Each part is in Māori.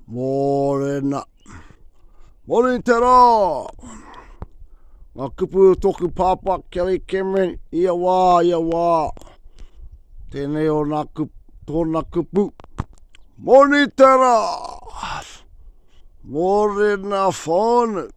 Morena. Morning tera. Ngā kupu toku pāpā Kelly Cameron. Ia wā, ia wā. Tēnei o tōna kupu. Morning tera. Morena whānau.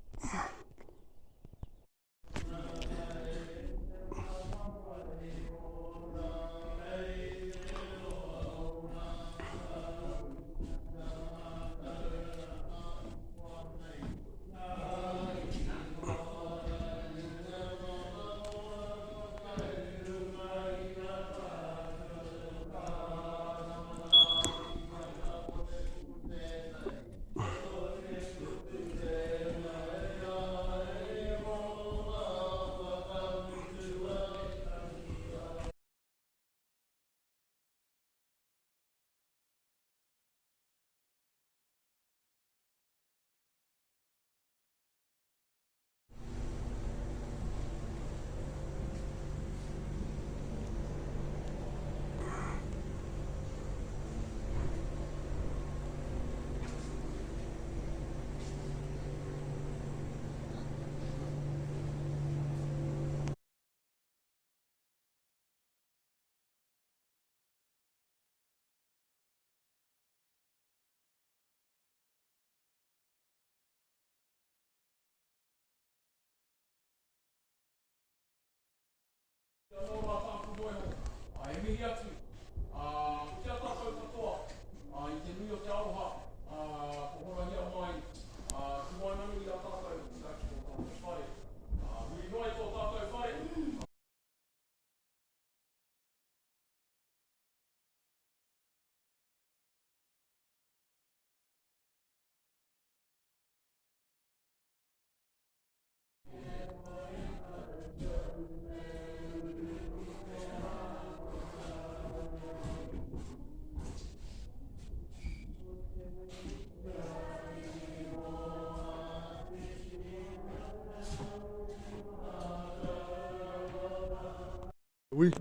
We?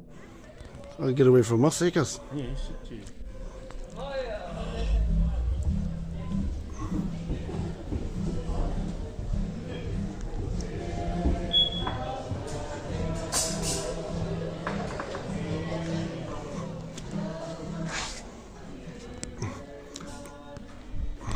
I'll get away from us, Ekas. Yeah, you should too.